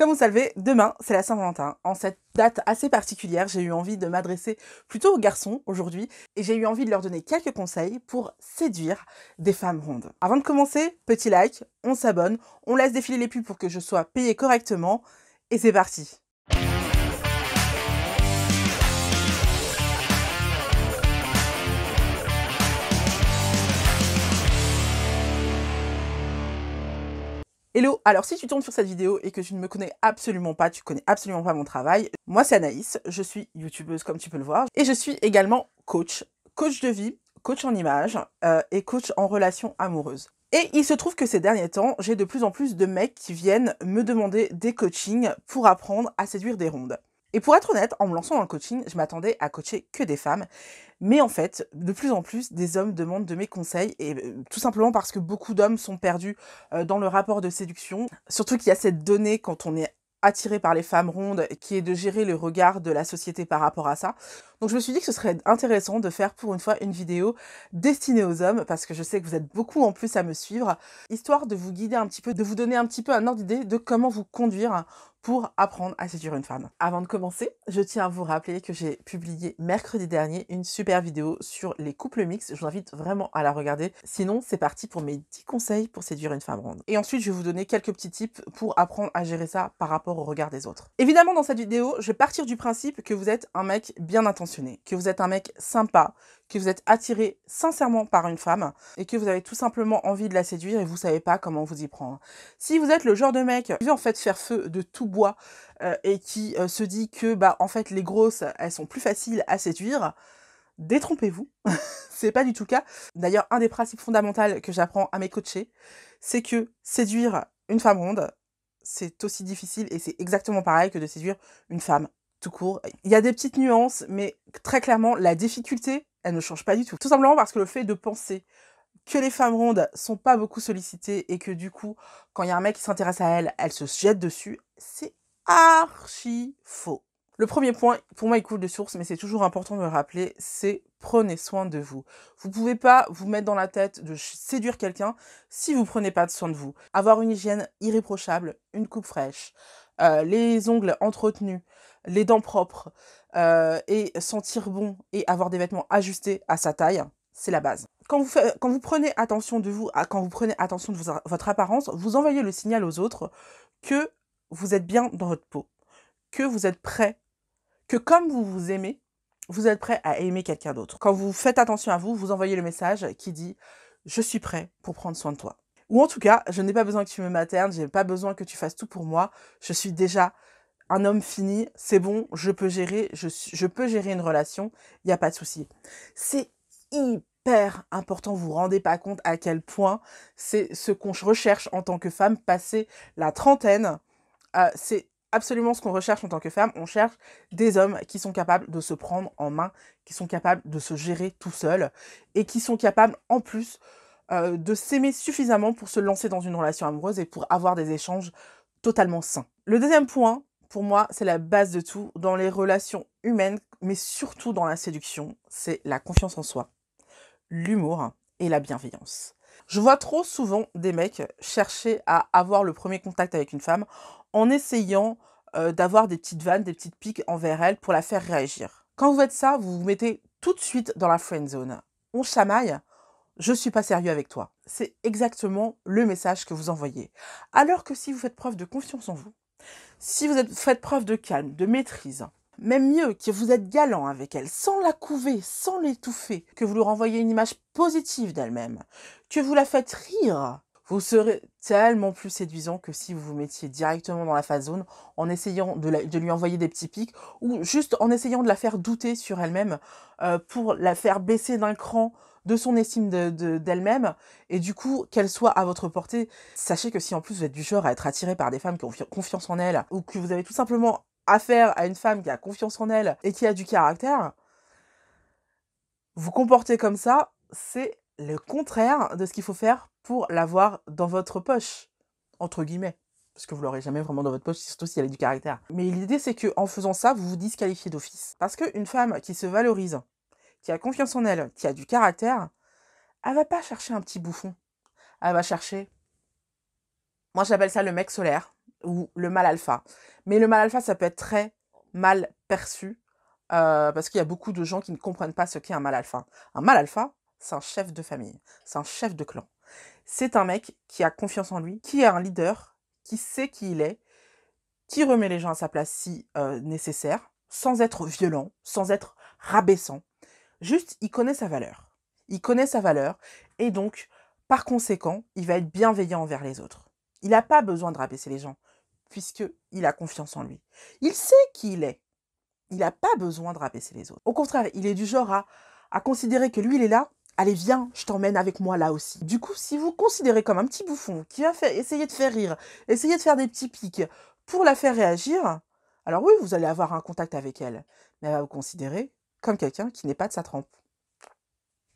Comme vous savez, demain, c'est la Saint-Valentin. En cette date assez particulière, j'ai eu envie de m'adresser plutôt aux garçons aujourd'hui et j'ai eu envie de leur donner quelques conseils pour séduire des femmes rondes. Avant de commencer, petit like, on s'abonne, on laisse défiler les pubs pour que je sois payée correctement et c'est parti. Hello, alors si tu tombes sur cette vidéo et que tu ne me connais absolument pas, tu connais absolument pas mon travail, moi c'est Anaïs, je suis youtubeuse comme tu peux le voir, et je suis également coach, coach de vie, coach en image et coach en relations amoureuses. Et il se trouve que ces derniers temps, j'ai de plus en plus de mecs qui viennent me demander des coachings pour apprendre à séduire des rondes. Et pour être honnête, en me lançant dans le coaching, je m'attendais à coacher que des femmes. Mais en fait, de plus en plus, des hommes demandent de mes conseils, et tout simplement parce que beaucoup d'hommes sont perdus dans le rapport de séduction. Surtout qu'il y a cette donnée quand on est attiré par les femmes rondes, qui est de gérer le regard de la société par rapport à ça. Donc je me suis dit que ce serait intéressant de faire pour une fois une vidéo destinée aux hommes, parce que je sais que vous êtes beaucoup en plus à me suivre, histoire de vous guider un petit peu, de vous donner un petit peu un ordre d'idée de comment vous conduire pour apprendre à séduire une femme. Avant de commencer, je tiens à vous rappeler que j'ai publié mercredi dernier une super vidéo sur les couples mixtes. Je vous invite vraiment à la regarder. Sinon, c'est parti pour mes 10 conseils pour séduire une femme ronde. Et ensuite, je vais vous donner quelques petits tips pour apprendre à gérer ça par rapport au regard des autres. Évidemment, dans cette vidéo, je vais partir du principe que vous êtes un mec bien intentionné, que vous êtes un mec sympa, que vous êtes attiré sincèrement par une femme et que vous avez tout simplement envie de la séduire et vous savez pas comment vous y prendre. Si vous êtes le genre de mec qui veut en fait faire feu de tout bois et qui se dit que en fait les grosses elles sont plus faciles à séduire, détrompez-vous, c'est pas du tout le cas. D'ailleurs, un des principes fondamentaux que j'apprends à mes coachés, c'est que séduire une femme ronde, c'est aussi difficile et c'est exactement pareil que de séduire une femme tout court. Il y a des petites nuances, mais très clairement, la difficulté, elle ne change pas du tout. Tout simplement parce que le fait de penser que les femmes rondes sont pas beaucoup sollicitées et que du coup, quand il y a un mec qui s'intéresse à elle, elle se jette dessus, c'est archi faux. Le premier point, pour moi, il coule de source, mais c'est toujours important de le rappeler, c'est prenez soin de vous. Vous pouvez pas vous mettre dans la tête de séduire quelqu'un si vous prenez pas soin de vous. Avoir une hygiène irréprochable, une coupe fraîche, les ongles entretenus, les dents propres, et sentir bon et avoir des vêtements ajustés à sa taille, c'est la base. Quand vous prenez attention de vous, quand vous prenez attention de votre apparence, vous envoyez le signal aux autres que vous êtes bien dans votre peau, que vous êtes prêt, que comme vous vous aimez, vous êtes prêt à aimer quelqu'un d'autre. Quand vous faites attention à vous, vous envoyez le message qui dit « Je suis prêt pour prendre soin de toi ». Ou en tout cas, je n'ai pas besoin que tu me maternes, je n'ai pas besoin que tu fasses tout pour moi, je suis déjà un homme fini, c'est bon, je peux gérer une relation, il n'y a pas de souci. C'est hyper important, vous vous rendez pas compte à quel point c'est ce qu'on recherche en tant que femme, passé la trentaine, c'est absolument ce qu'on recherche en tant que femme. On cherche des hommes qui sont capables de se prendre en main, qui sont capables de se gérer tout seuls et qui sont capables en plus de s'aimer suffisamment pour se lancer dans une relation amoureuse et pour avoir des échanges totalement sains. Le deuxième point, pour moi, c'est la base de tout dans les relations humaines, mais surtout dans la séduction, c'est la confiance en soi, l'humour et la bienveillance. Je vois trop souvent des mecs chercher à avoir le premier contact avec une femme en essayant d'avoir des petites vannes, des petites piques envers elle pour la faire réagir. Quand vous faites ça, vous vous mettez tout de suite dans la friend zone. On chamaille, je suis pas sérieux avec toi. C'est exactement le message que vous envoyez. Alors que si vous faites preuve de confiance en vous, si vous faites preuve de calme, de maîtrise, même mieux, que vous êtes galant avec elle, sans la couver, sans l'étouffer, que vous lui renvoyez une image positive d'elle-même, que vous la faites rire, vous serez tellement plus séduisant que si vous vous mettiez directement dans la phase zone en essayant de lui envoyer des petits pics ou juste en essayant de la faire douter sur elle-même pour la faire baisser d'un cran de son estime d'elle-même et du coup qu'elle soit à votre portée. Sachez que si en plus vous êtes du genre à être attiré par des femmes qui ont confiance en elles ou que vous avez tout simplement affaire à une femme qui a confiance en elle et qui a du caractère, vous comporter comme ça, c'est le contraire de ce qu'il faut faire pour l'avoir dans votre poche, entre guillemets. Parce que vous l'aurez jamais vraiment dans votre poche, surtout si elle a du caractère. Mais l'idée, c'est qu'en faisant ça, vous vous disqualifiez d'office. Parce qu'une femme qui se valorise, qui a confiance en elle, qui a du caractère, elle va pas chercher un petit bouffon. Elle va chercher... Moi, j'appelle ça le mec solaire. ou le mâle alpha. Mais le mâle alpha, ça peut être très mal perçu parce qu'il y a beaucoup de gens qui ne comprennent pas ce qu'est un mâle alpha. Un mâle alpha, c'est un chef de famille, c'est un chef de clan. C'est un mec qui a confiance en lui, qui est un leader, qui sait qui il est, qui remet les gens à sa place si nécessaire, sans être violent, sans être rabaissant. Juste, il connaît sa valeur. Il connaît sa valeur et donc, par conséquent, il va être bienveillant envers les autres. Il n'a pas besoin de rabaisser les gens puisqu'il a confiance en lui. Il sait qui il est. Il n'a pas besoin de rabaisser les autres. Au contraire, il est du genre à considérer que lui, il est là. Allez, viens, je t'emmène avec moi là aussi. Du coup, si vous considérez comme un petit bouffon qui va essayer de faire rire, essayer de faire des petits pics pour la faire réagir, alors oui, vous allez avoir un contact avec elle. Mais elle va vous considérer comme quelqu'un qui n'est pas de sa trempe.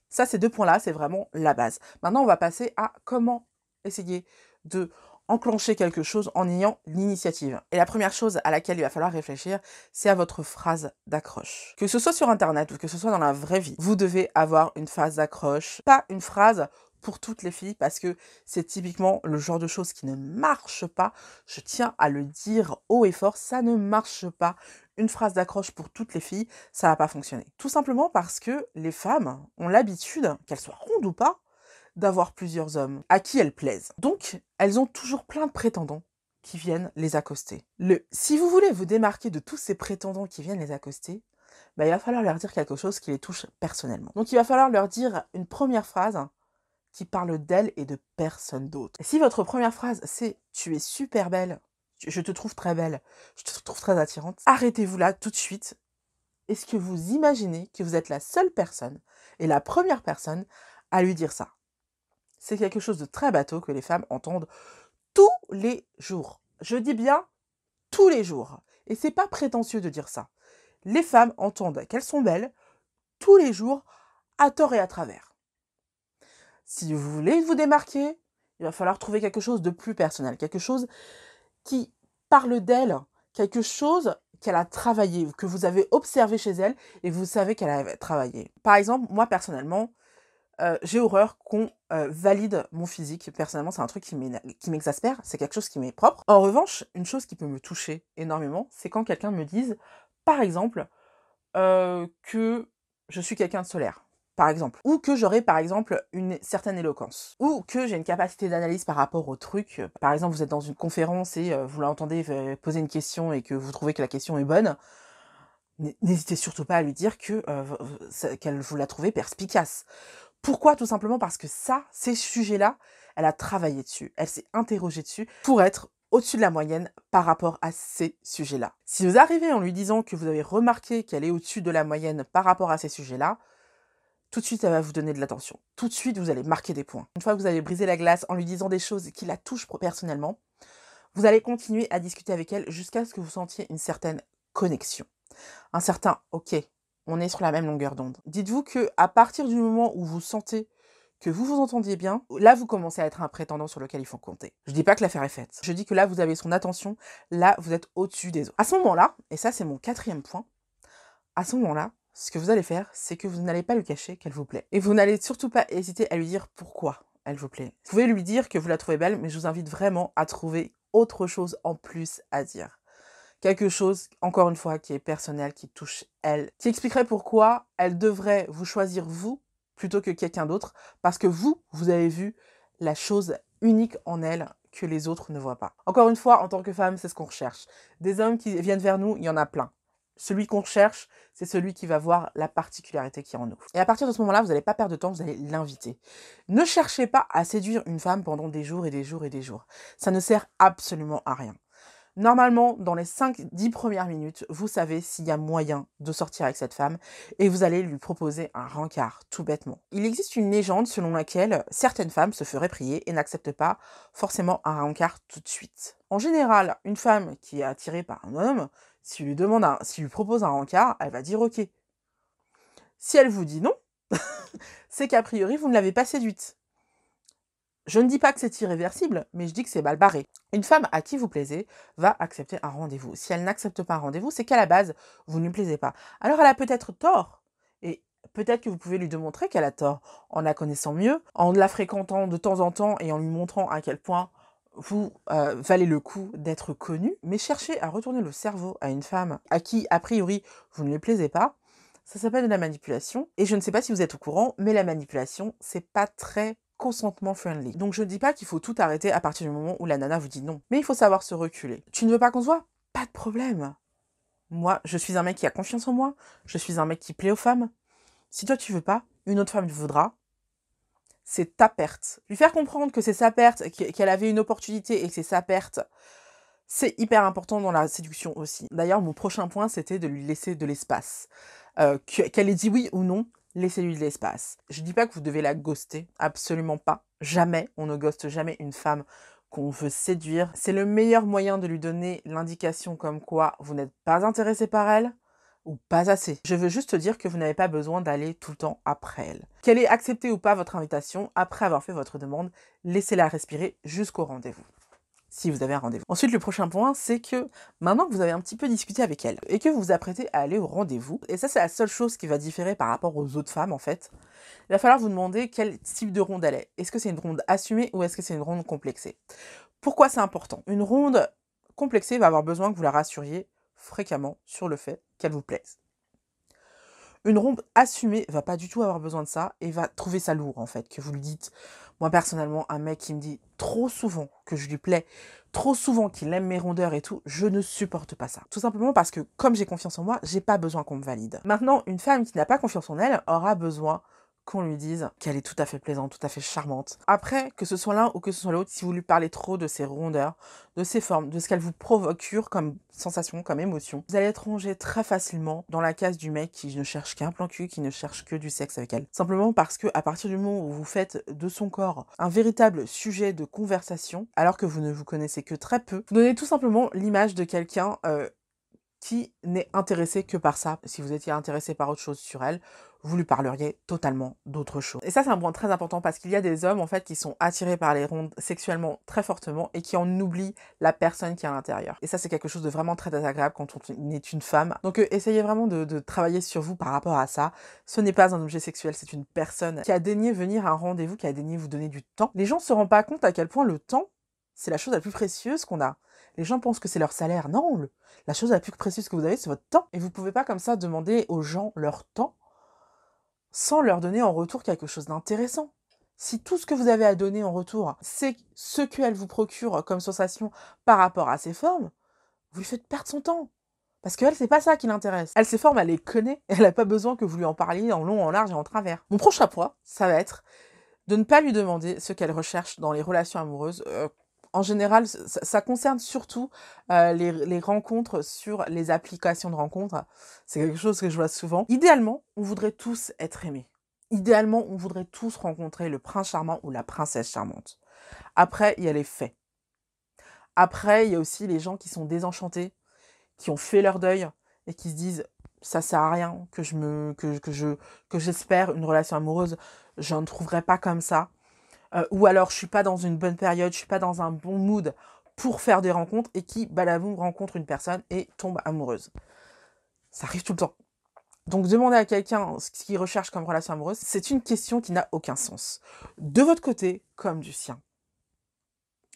Ça, ces deux points-là, c'est vraiment la base. Maintenant, on va passer à comment essayer de enclencher quelque chose en ayant l'initiative. Et la première chose à laquelle il va falloir réfléchir, c'est à votre phrase d'accroche. Que ce soit sur Internet ou que ce soit dans la vraie vie, vous devez avoir une phrase d'accroche, pas une phrase pour toutes les filles, parce que c'est typiquement le genre de choses qui ne marche pas. Je tiens à le dire haut et fort, ça ne marche pas. Une phrase d'accroche pour toutes les filles, ça va pas fonctionner. Tout simplement parce que les femmes ont l'habitude, qu'elles soient rondes ou pas, d'avoir plusieurs hommes à qui elles plaisent. Donc, elles ont toujours plein de prétendants qui viennent les accoster. Si vous voulez vous démarquer de tous ces prétendants qui viennent les accoster, bah, il va falloir leur dire quelque chose qui les touche personnellement. Donc, il va falloir leur dire une première phrase qui parle d'elle et de personne d'autre. Et si votre première phrase, c'est « tu es super belle », je te trouve très belle, je te trouve très attirante, arrêtez-vous là tout de suite. Est-ce que vous imaginez que vous êtes la seule personne et la première personne à lui dire ça? C'est quelque chose de très bateau que les femmes entendent tous les jours. Je dis bien tous les jours. Et c'est pas prétentieux de dire ça. Les femmes entendent qu'elles sont belles tous les jours, à tort et à travers. Si vous voulez vous démarquer, il va falloir trouver quelque chose de plus personnel, quelque chose qui parle d'elle, quelque chose qu'elle a travaillé, que vous avez observé chez elle et vous savez qu'elle a travaillé. Par exemple, moi personnellement, j'ai horreur qu'on valide mon physique. Personnellement, c'est un truc qui m'exaspère, c'est quelque chose qui m'est propre. En revanche, une chose qui peut me toucher énormément, c'est quand quelqu'un me dise, par exemple, que je suis quelqu'un de solaire. Par exemple, ou que j'aurai par exemple une certaine éloquence, ou que j'ai une capacité d'analyse par rapport au truc. Par exemple, vous êtes dans une conférence et vous l'entendez poser une question et que vous trouvez que la question est bonne, n'hésitez surtout pas à lui dire qu'elle vous l'a trouvée perspicace. Pourquoi? Tout simplement parce que ces sujets-là, elle a travaillé dessus, elle s'est interrogée dessus pour être au-dessus de la moyenne par rapport à ces sujets-là. Si vous arrivez en lui disant que vous avez remarqué qu'elle est au-dessus de la moyenne par rapport à ces sujets-là, tout de suite, elle va vous donner de l'attention. Tout de suite, vous allez marquer des points. Une fois que vous avez brisé la glace en lui disant des choses qui la touchent personnellement, vous allez continuer à discuter avec elle jusqu'à ce que vous sentiez une certaine connexion. Un certain « ok ». On est sur la même longueur d'onde. Dites-vous que à partir du moment où vous sentez que vous vous entendiez bien, là, vous commencez à être un prétendant sur lequel il faut compter. Je dis pas que l'affaire est faite. Je dis que là, vous avez son attention. Là, vous êtes au-dessus des autres. À ce moment-là, et ça, c'est mon 4e point, à ce moment-là, ce que vous allez faire, c'est que vous n'allez pas lui cacher qu'elle vous plaît. Et vous n'allez surtout pas hésiter à lui dire pourquoi elle vous plaît. Vous pouvez lui dire que vous la trouvez belle, mais je vous invite vraiment à trouver autre chose en plus à dire. Quelque chose, encore une fois, qui est personnel, qui touche elle, qui expliquerait pourquoi elle devrait vous choisir vous plutôt que quelqu'un d'autre, parce que vous avez vu la chose unique en elle que les autres ne voient pas. Encore une fois, en tant que femme, c'est ce qu'on recherche. Des hommes qui viennent vers nous, il y en a plein. Celui qu'on cherche, c'est celui qui va voir la particularité qui est en nous. Et à partir de ce moment-là, vous n'allez pas perdre de temps, vous allez l'inviter. Ne cherchez pas à séduire une femme pendant des jours et des jours et des jours. Ça ne sert absolument à rien. Normalement, dans les 5-10 premières minutes, vous savez s'il y a moyen de sortir avec cette femme et vous allez lui proposer un rencard, tout bêtement. Il existe une légende selon laquelle certaines femmes se feraient prier et n'acceptent pas forcément un rencard tout de suite. En général, une femme qui est attirée par un homme, s'il lui propose un rencard, elle va dire ok. Si elle vous dit non, c'est qu'a priori vous ne l'avez pas séduite. Je ne dis pas que c'est irréversible, mais je dis que c'est mal barré. Une femme à qui vous plaisez va accepter un rendez-vous. Si elle n'accepte pas un rendez-vous, c'est qu'à la base, vous ne lui plaisez pas. Alors elle a peut-être tort, et peut-être que vous pouvez lui démontrer qu'elle a tort en la connaissant mieux, en la fréquentant de temps en temps et en lui montrant à quel point vous valez le coup d'être connu, mais chercher à retourner le cerveau à une femme à qui, a priori, vous ne lui plaisez pas, ça s'appelle de la manipulation. Et je ne sais pas si vous êtes au courant, mais la manipulation, c'est pas très consentement friendly. Donc je ne dis pas qu'il faut tout arrêter à partir du moment où la nana vous dit non. Mais il faut savoir se reculer. Tu ne veux pas qu'on se voit? Pas de problème. Moi, je suis un mec qui a confiance en moi. Je suis un mec qui plaît aux femmes. Si toi tu veux pas, une autre femme voudra. C'est ta perte. Lui faire comprendre que c'est sa perte, qu'elle avait une opportunité et que c'est sa perte, c'est hyper important dans la séduction aussi. D'ailleurs, mon prochain point, c'était de lui laisser de l'espace. Qu'elle ait dit oui ou non, laissez-lui de l'espace. Je dis pas que vous devez la ghoster, absolument pas. Jamais, on ne ghoste jamais une femme qu'on veut séduire. C'est le meilleur moyen de lui donner l'indication comme quoi vous n'êtes pas intéressé par elle, ou pas assez. Je veux juste te dire que vous n'avez pas besoin d'aller tout le temps après elle. Qu'elle ait accepté ou pas votre invitation, après avoir fait votre demande, laissez-la respirer jusqu'au rendez-vous. Si vous avez un rendez-vous. Ensuite, le prochain point, c'est que maintenant que vous avez un petit peu discuté avec elle et que vous vous apprêtez à aller au rendez-vous, et ça c'est la seule chose qui va différer par rapport aux autres femmes en fait, il va falloir vous demander quel type de ronde elle est. Est-ce que c'est une ronde assumée ou est-ce que c'est une ronde complexée? Pourquoi c'est important? Une ronde complexée va avoir besoin que vous la rassuriez fréquemment sur le fait qu'elle vous plaise. Une ronde assumée va pas du tout avoir besoin de ça et va trouver ça lourd en fait, que vous lui dites. Moi personnellement, un mec qui me dit trop souvent que je lui plais, trop souvent qu'il aime mes rondeurs et tout, je ne supporte pas ça. Tout simplement parce que comme j'ai confiance en moi, j'ai pas besoin qu'on me valide. Maintenant, une femme qui n'a pas confiance en elle aura besoin qu'on lui dise qu'elle est tout à fait plaisante, tout à fait charmante. Après, que ce soit l'un ou que ce soit l'autre, si vous lui parlez trop de ses rondeurs, de ses formes, de ce qu'elle vous procure comme sensation, comme émotion, vous allez être rangé très facilement dans la case du mec qui ne cherche qu'un plan cul, qui ne cherche que du sexe avec elle. Simplement parce que à partir du moment où vous faites de son corps un véritable sujet de conversation, alors que vous ne vous connaissez que très peu, vous donnez tout simplement l'image de quelqu'un qui n'est intéressé que par ça. Si vous étiez intéressé par autre chose sur elle, vous lui parleriez totalement d'autre chose. Et ça, c'est un point très important parce qu'il y a des hommes, en fait, qui sont attirés par les rondes sexuellement très fortement et qui en oublient la personne qui est à l'intérieur. Et ça, c'est quelque chose de vraiment très désagréable quand on est une femme. Donc, essayez vraiment de travailler sur vous par rapport à ça. Ce n'est pas un objet sexuel, c'est une personne qui a daigné venir à un rendez-vous, qui a daigné vous donner du temps. Les gens ne se rendent pas compte à quel point le temps, c'est la chose la plus précieuse qu'on a. Les gens pensent que c'est leur salaire. Non, la chose la plus précieuse que vous avez, c'est votre temps. Et vous pouvez pas comme ça demander aux gens leur temps sans leur donner en retour quelque chose d'intéressant. Si tout ce que vous avez à donner en retour, c'est ce qu'elle vous procure comme sensation par rapport à ses formes, vous lui faites perdre son temps. Parce qu'elle, c'est pas ça qui l'intéresse. Elle, ses formes, elle les connaît. Elle n'a pas besoin que vous lui en parliez en long, en large et en travers. Mon prochain point, ça va être de ne pas lui demander ce qu'elle recherche dans les relations amoureuses. En général, ça concerne surtout les rencontres sur les applications de rencontres. C'est quelque chose que je vois souvent. Idéalement, on voudrait tous être aimés. Idéalement, on voudrait tous rencontrer le prince charmant ou la princesse charmante. Après, il y a les faits. Après, il y a aussi les gens qui sont désenchantés, qui ont fait leur deuil et qui se disent ça sert à rien que j'espère une relation amoureuse, je ne trouverai pas comme ça. Ou alors je suis pas dans une bonne période, je suis pas dans un bon mood pour faire des rencontres et qui, balaboum, rencontre une personne et tombe amoureuse. Ça arrive tout le temps. Donc demander à quelqu'un ce qu'il recherche comme relation amoureuse, c'est une question qui n'a aucun sens. De votre côté comme du sien.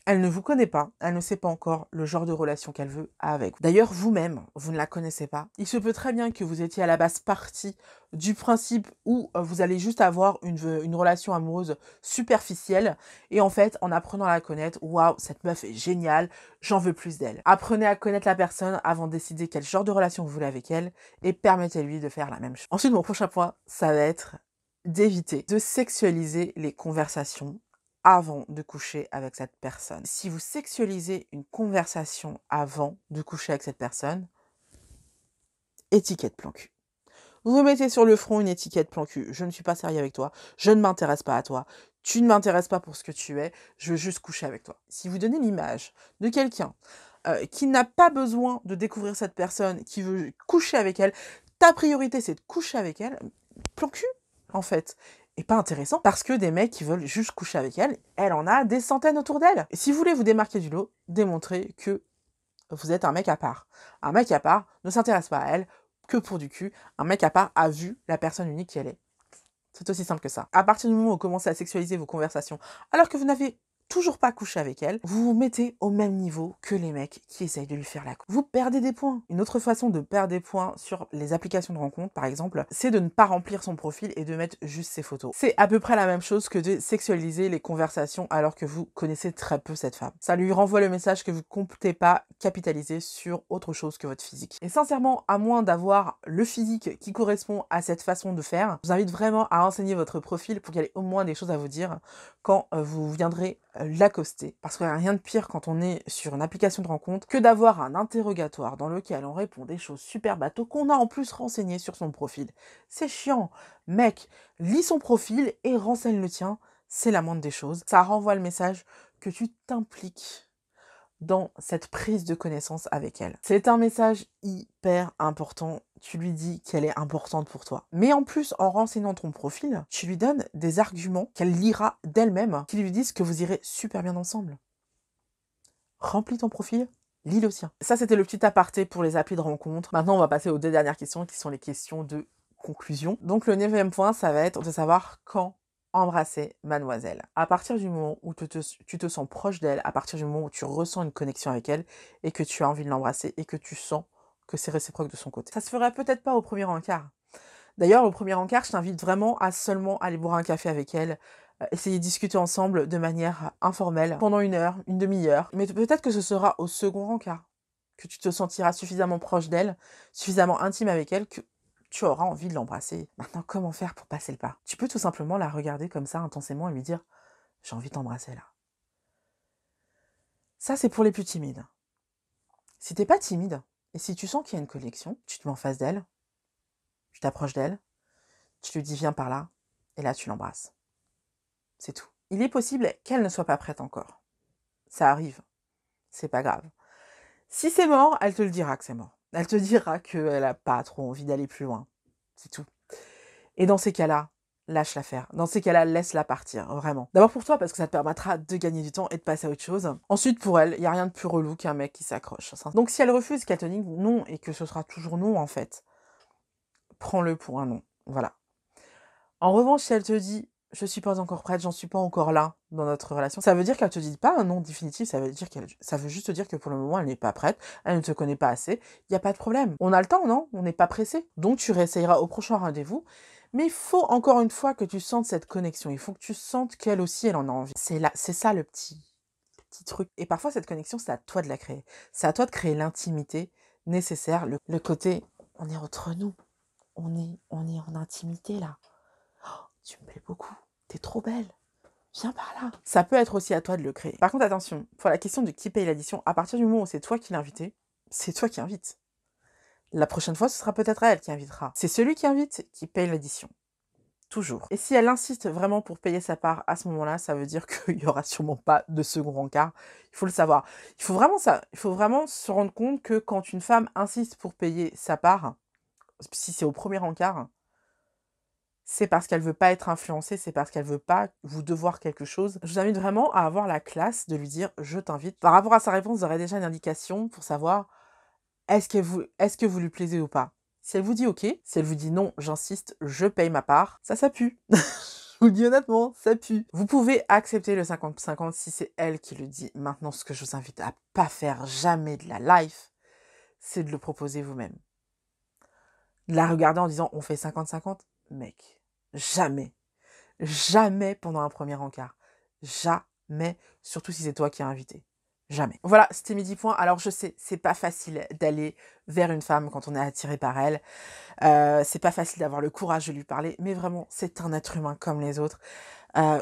Elle ne vous connaît pas, elle ne sait pas encore le genre de relation qu'elle veut avec vous. D'ailleurs, vous-même, vous ne la connaissez pas. Il se peut très bien que vous étiez à la base partie du principe où vous allez juste avoir une relation amoureuse superficielle et en fait, en apprenant à la connaître, waouh, cette meuf est géniale, j'en veux plus d'elle. Apprenez à connaître la personne avant de décider quel genre de relation vous voulez avec elle et permettez-lui de faire la même chose. Ensuite, mon prochain point, ça va être d'éviter de sexualiser les conversations avant de coucher avec cette personne. Si vous sexualisez une conversation avant de coucher avec cette personne, étiquette plan cul. Vous mettez sur le front une étiquette plan cul. Je ne suis pas sérieux avec toi, je ne m'intéresse pas à toi, tu ne m'intéresses pas pour ce que tu es, je veux juste coucher avec toi. Si vous donnez l'image de quelqu'un qui n'a pas besoin de découvrir cette personne, qui veut coucher avec elle, ta priorité c'est de coucher avec elle, plan cul en fait. Et pas intéressant parce que des mecs qui veulent juste coucher avec elle, elle en a des centaines autour d'elle. Et si vous voulez vous démarquer du lot, démontrez que vous êtes un mec à part. Un mec à part ne s'intéresse pas à elle que pour du cul. Un mec à part a vu la personne unique qu'elle est. C'est aussi simple que ça. À partir du moment où vous commencez à sexualiser vos conversations, alors que vous n'avez toujours pas couché avec elle, vous vous mettez au même niveau que les mecs qui essayent de lui faire la cour. Vous perdez des points. Une autre façon de perdre des points sur les applications de rencontre, par exemple, c'est de ne pas remplir son profil et de mettre juste ses photos. C'est à peu près la même chose que de sexualiser les conversations alors que vous connaissez très peu cette femme. Ça lui renvoie le message que vous ne comptez pas capitaliser sur autre chose que votre physique. Et sincèrement, à moins d'avoir le physique qui correspond à cette façon de faire, je vous invite vraiment à enseigner votre profil pour qu'il y ait au moins des choses à vous dire quand vous viendrez l'accoster. Parce qu'il n'y a rien de pire quand on est sur une application de rencontre que d'avoir un interrogatoire dans lequel on répond des choses super bateaux qu'on a en plus renseignées sur son profil. C'est chiant. Mec, lis son profil et renseigne le tien. C'est la moindre des choses. Ça renvoie le message que tu t'impliques dans cette prise de connaissance avec elle. C'est un message hyper important. Tu lui dis qu'elle est importante pour toi. Mais en plus, en renseignant ton profil, tu lui donnes des arguments qu'elle lira d'elle-même, qui lui disent que vous irez super bien ensemble. Remplis ton profil, lis le sien. Ça, c'était le petit aparté pour les applis de rencontre. Maintenant, on va passer aux 2 dernières questions, qui sont les questions de conclusion. Donc, le 9e point, ça va être de savoir quand embrasser mademoiselle. À partir du moment où tu te sens proche d'elle, à partir du moment où tu ressens une connexion avec elle et que tu as envie de l'embrasser et que tu sens que c'est réciproque de son côté. Ça se ferait peut-être pas au premier encart. D'ailleurs, au premier encart, je t'invite vraiment à seulement aller boire un café avec elle, essayer de discuter ensemble de manière informelle pendant 1 heure, une demi-heure. Mais peut-être que ce sera au second encart que tu te sentiras suffisamment proche d'elle, suffisamment intime avec elle que tu auras envie de l'embrasser. Maintenant, comment faire pour passer le pas? Tu peux tout simplement la regarder comme ça intensément et lui dire « J'ai envie de t'embrasser là ». Ça, c'est pour les plus timides. Si t'es pas timide, et si tu sens qu'il y a une connexion, tu te mets en face d'elle, tu t'approches d'elle, tu lui dis « Viens par là », et là, tu l'embrasses. C'est tout. Il est possible qu'elle ne soit pas prête encore. Ça arrive. C'est pas grave. Si c'est mort, elle te le dira que c'est mort. Elle te dira qu'elle n'a pas trop envie d'aller plus loin. C'est tout. Et dans ces cas-là, lâche-la faire. Dans ces cas-là, laisse-la partir, vraiment. D'abord pour toi, parce que ça te permettra de gagner du temps et de passer à autre chose. Ensuite, pour elle, il n'y a rien de plus relou qu'un mec qui s'accroche. Donc si elle refuse, qu'elle te dise non, et que ce sera toujours non, en fait, prends-le pour un non. Voilà. En revanche, si elle te dit « je suis pas encore prête, j'en suis pas encore là dans notre relation », ça veut dire qu'elle te dit pas un non définitif, ça veut juste dire que pour le moment, elle n'est pas prête, elle ne te connaît pas assez, il n'y a pas de problème. On a le temps, non? On n'est pas pressé. Donc tu réessayeras au prochain rendez-vous, mais il faut encore une fois que tu sentes cette connexion, il faut que tu sentes qu'elle aussi, elle en a envie. C'est ça le petit truc. Et parfois, cette connexion, c'est à toi de la créer. C'est à toi de créer l'intimité nécessaire, le côté « on est entre nous, on est en intimité là ». Tu me plais beaucoup, t'es trop belle, viens par là. Ça peut être aussi à toi de le créer. Par contre, attention, pour la question de qui paye l'addition, à partir du moment où c'est toi qui l'as invité, c'est toi qui invites. La prochaine fois, ce sera peut-être elle qui invitera. C'est celui qui invite qui paye l'addition. Toujours. Et si elle insiste vraiment pour payer sa part à ce moment-là, ça veut dire qu'il n'y aura sûrement pas de second rencard. Il faut le savoir. Il faut vraiment se rendre compte que quand une femme insiste pour payer sa part, si c'est au premier encart, c'est parce qu'elle veut pas être influencée, c'est parce qu'elle veut pas vous devoir quelque chose. Je vous invite vraiment à avoir la classe de lui dire « je t'invite ». Par rapport à sa réponse, vous aurez déjà une indication pour savoir est-ce que vous lui plaisez ou pas. Si elle vous dit « ok », si elle vous dit « non, j'insiste, je paye ma part », ça pue. Je vous le dis honnêtement, ça pue. Vous pouvez accepter le 50-50 si c'est elle qui le dit. Maintenant, ce que je vous invite à pas faire jamais de la life, c'est de le proposer vous-même. La regarder en disant « on fait 50-50 », mec. Jamais. Jamais pendant un premier encart. Jamais. Surtout si c'est toi qui as invité. Jamais. Voilà, c'était mes 10 points. Alors je sais, c'est pas facile d'aller vers une femme quand on est attiré par elle. C'est pas facile d'avoir le courage de lui parler. Mais vraiment, c'est un être humain comme les autres.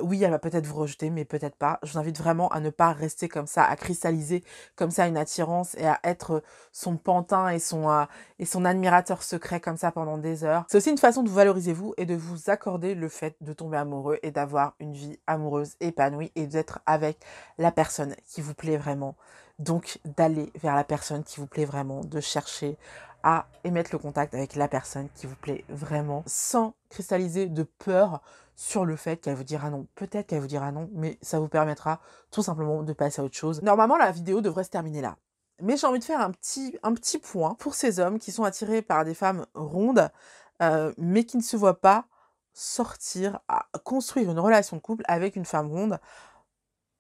Oui, elle va peut-être vous rejeter, mais peut-être pas. Je vous invite vraiment à ne pas rester comme ça, à cristalliser comme ça une attirance et à être son pantin et son admirateur secret comme ça pendant des heures. C'est aussi une façon de vous valoriser vous et de vous accorder le fait de tomber amoureux et d'avoir une vie amoureuse épanouie et d'être avec la personne qui vous plaît vraiment. Donc d'aller vers la personne qui vous plaît vraiment, de chercher à émettre le contact avec la personne qui vous plaît vraiment sans cristalliser de peur sur le fait qu'elle vous dira non. Peut-être qu'elle vous dira non, mais ça vous permettra tout simplement de passer à autre chose. Normalement, la vidéo devrait se terminer là. Mais j'ai envie de faire un petit point pour ces hommes qui sont attirés par des femmes rondes, mais qui ne se voient pas sortir à construire une relation de couple avec une femme ronde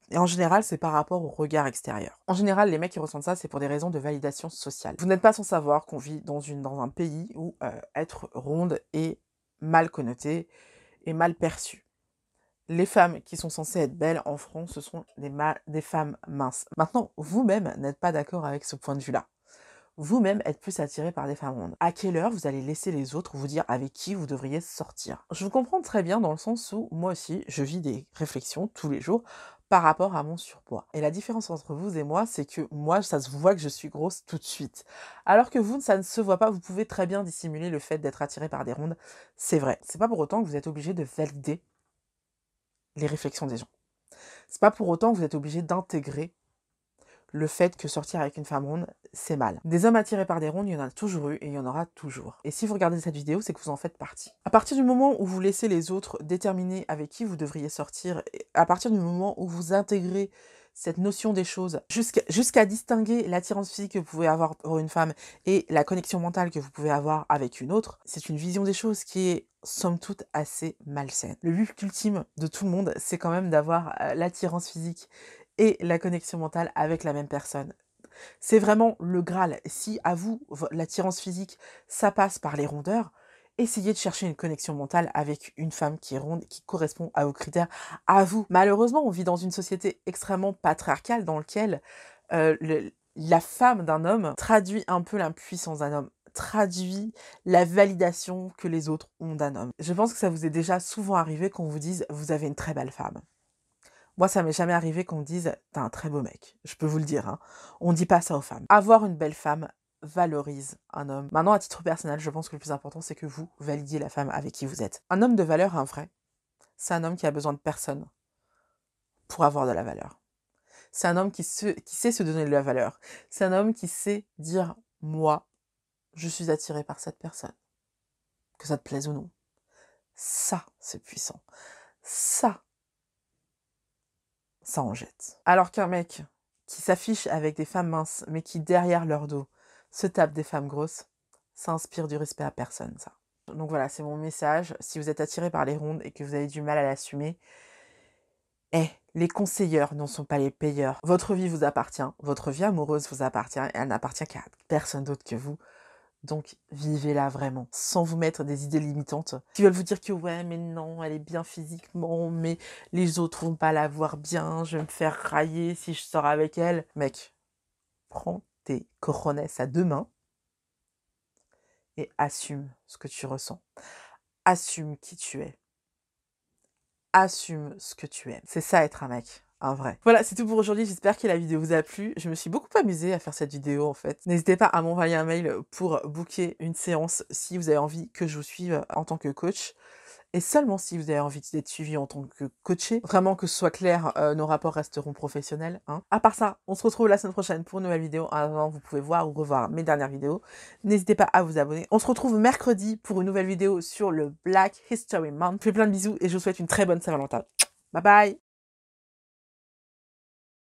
Et en général, c'est par rapport au regard extérieur. En général, les mecs qui ressentent ça, c'est pour des raisons de validation sociale. Vous n'êtes pas sans savoir qu'on vit dans un pays où être ronde est mal connoté et mal perçu. Les femmes qui sont censées être belles en France, ce sont des femmes minces. Maintenant, vous-même n'êtes pas d'accord avec ce point de vue-là. Vous-même êtes plus attiré par des femmes rondes. À quelle heure vous allez laisser les autres vous dire avec qui vous devriez sortir? Je vous comprends très bien dans le sens où moi aussi, je vis des réflexions tous les jours par rapport à mon surpoids. Et la différence entre vous et moi, c'est que moi, ça se voit que je suis grosse tout de suite. Alors que vous, ça ne se voit pas, vous pouvez très bien dissimuler le fait d'être attiré par des rondes. C'est vrai. C'est pas pour autant que vous êtes obligé de valider les réflexions des gens. C'est pas pour autant que vous êtes obligé d'intégrer le fait que sortir avec une femme ronde, c'est mal. Des hommes attirés par des rondes, il y en a toujours eu et il y en aura toujours. Et si vous regardez cette vidéo, c'est que vous en faites partie. À partir du moment où vous laissez les autres déterminer avec qui vous devriez sortir, à partir du moment où vous intégrez cette notion des choses, jusqu'à distinguer l'attirance physique que vous pouvez avoir pour une femme et la connexion mentale que vous pouvez avoir avec une autre, c'est une vision des choses qui est somme toute assez malsaine. Le but ultime de tout le monde, c'est quand même d'avoir l'attirance physique et la connexion mentale avec la même personne. C'est vraiment le Graal. Si à vous, l'attirance physique, ça passe par les rondeurs, essayez de chercher une connexion mentale avec une femme qui est ronde, qui correspond à vos critères, à vous. Malheureusement, on vit dans une société extrêmement patriarcale dans laquelle la femme d'un homme traduit un peu l'impuissance d'un homme, traduit la validation que les autres ont d'un homme. Je pense que ça vous est déjà souvent arrivé qu'on vous dise « vous avez une très belle femme ». Moi, ça m'est jamais arrivé qu'on me dise « t'as un très beau mec ». Je peux vous le dire, hein. On dit pas ça aux femmes. Avoir une belle femme valorise un homme. Maintenant, à titre personnel, je pense que le plus important, c'est que vous validiez la femme avec qui vous êtes. Un homme de valeur, un vrai, c'est un homme qui a besoin de personne pour avoir de la valeur. C'est un homme qui sait se donner de la valeur. C'est un homme qui sait dire « moi, je suis attiré par cette personne ». Que ça te plaise ou non. Ça, c'est puissant. Ça en jette. Alors qu'un mec qui s'affiche avec des femmes minces, mais qui derrière leur dos se tape des femmes grosses, ça inspire du respect à personne, ça. Donc voilà, c'est mon message. Si vous êtes attiré par les rondes et que vous avez du mal à l'assumer, les conseilleurs n'en sont pas les payeurs. Votre vie vous appartient, votre vie amoureuse vous appartient, et elle n'appartient qu'à personne d'autre que vous. Donc, vivez-la vraiment, sans vous mettre des idées limitantes qui veulent vous dire que ouais, mais non, elle est bien physiquement, mais les autres vont pas la voir bien, je vais me faire railler si je sors avec elle. Mec, prends tes cojones à deux mains et assume ce que tu ressens. Assume qui tu es. Assume ce que tu aimes. C'est ça être un mec. Un vrai. Voilà, c'est tout pour aujourd'hui. J'espère que la vidéo vous a plu. Je me suis beaucoup amusée à faire cette vidéo en fait. N'hésitez pas à m'envoyer un mail pour booker une séance si vous avez envie que je vous suive en tant que coach. Et seulement si vous avez envie d'être suivi en tant que coaché. Vraiment que ce soit clair, nos rapports resteront professionnels. Hein. À part ça, on se retrouve la semaine prochaine pour une nouvelle vidéo. Avant, vous pouvez voir ou revoir mes dernières vidéos. N'hésitez pas à vous abonner. On se retrouve mercredi pour une nouvelle vidéo sur le Black History Month. Je vous fais plein de bisous et je vous souhaite une très bonne Saint-Valentin. Bye bye!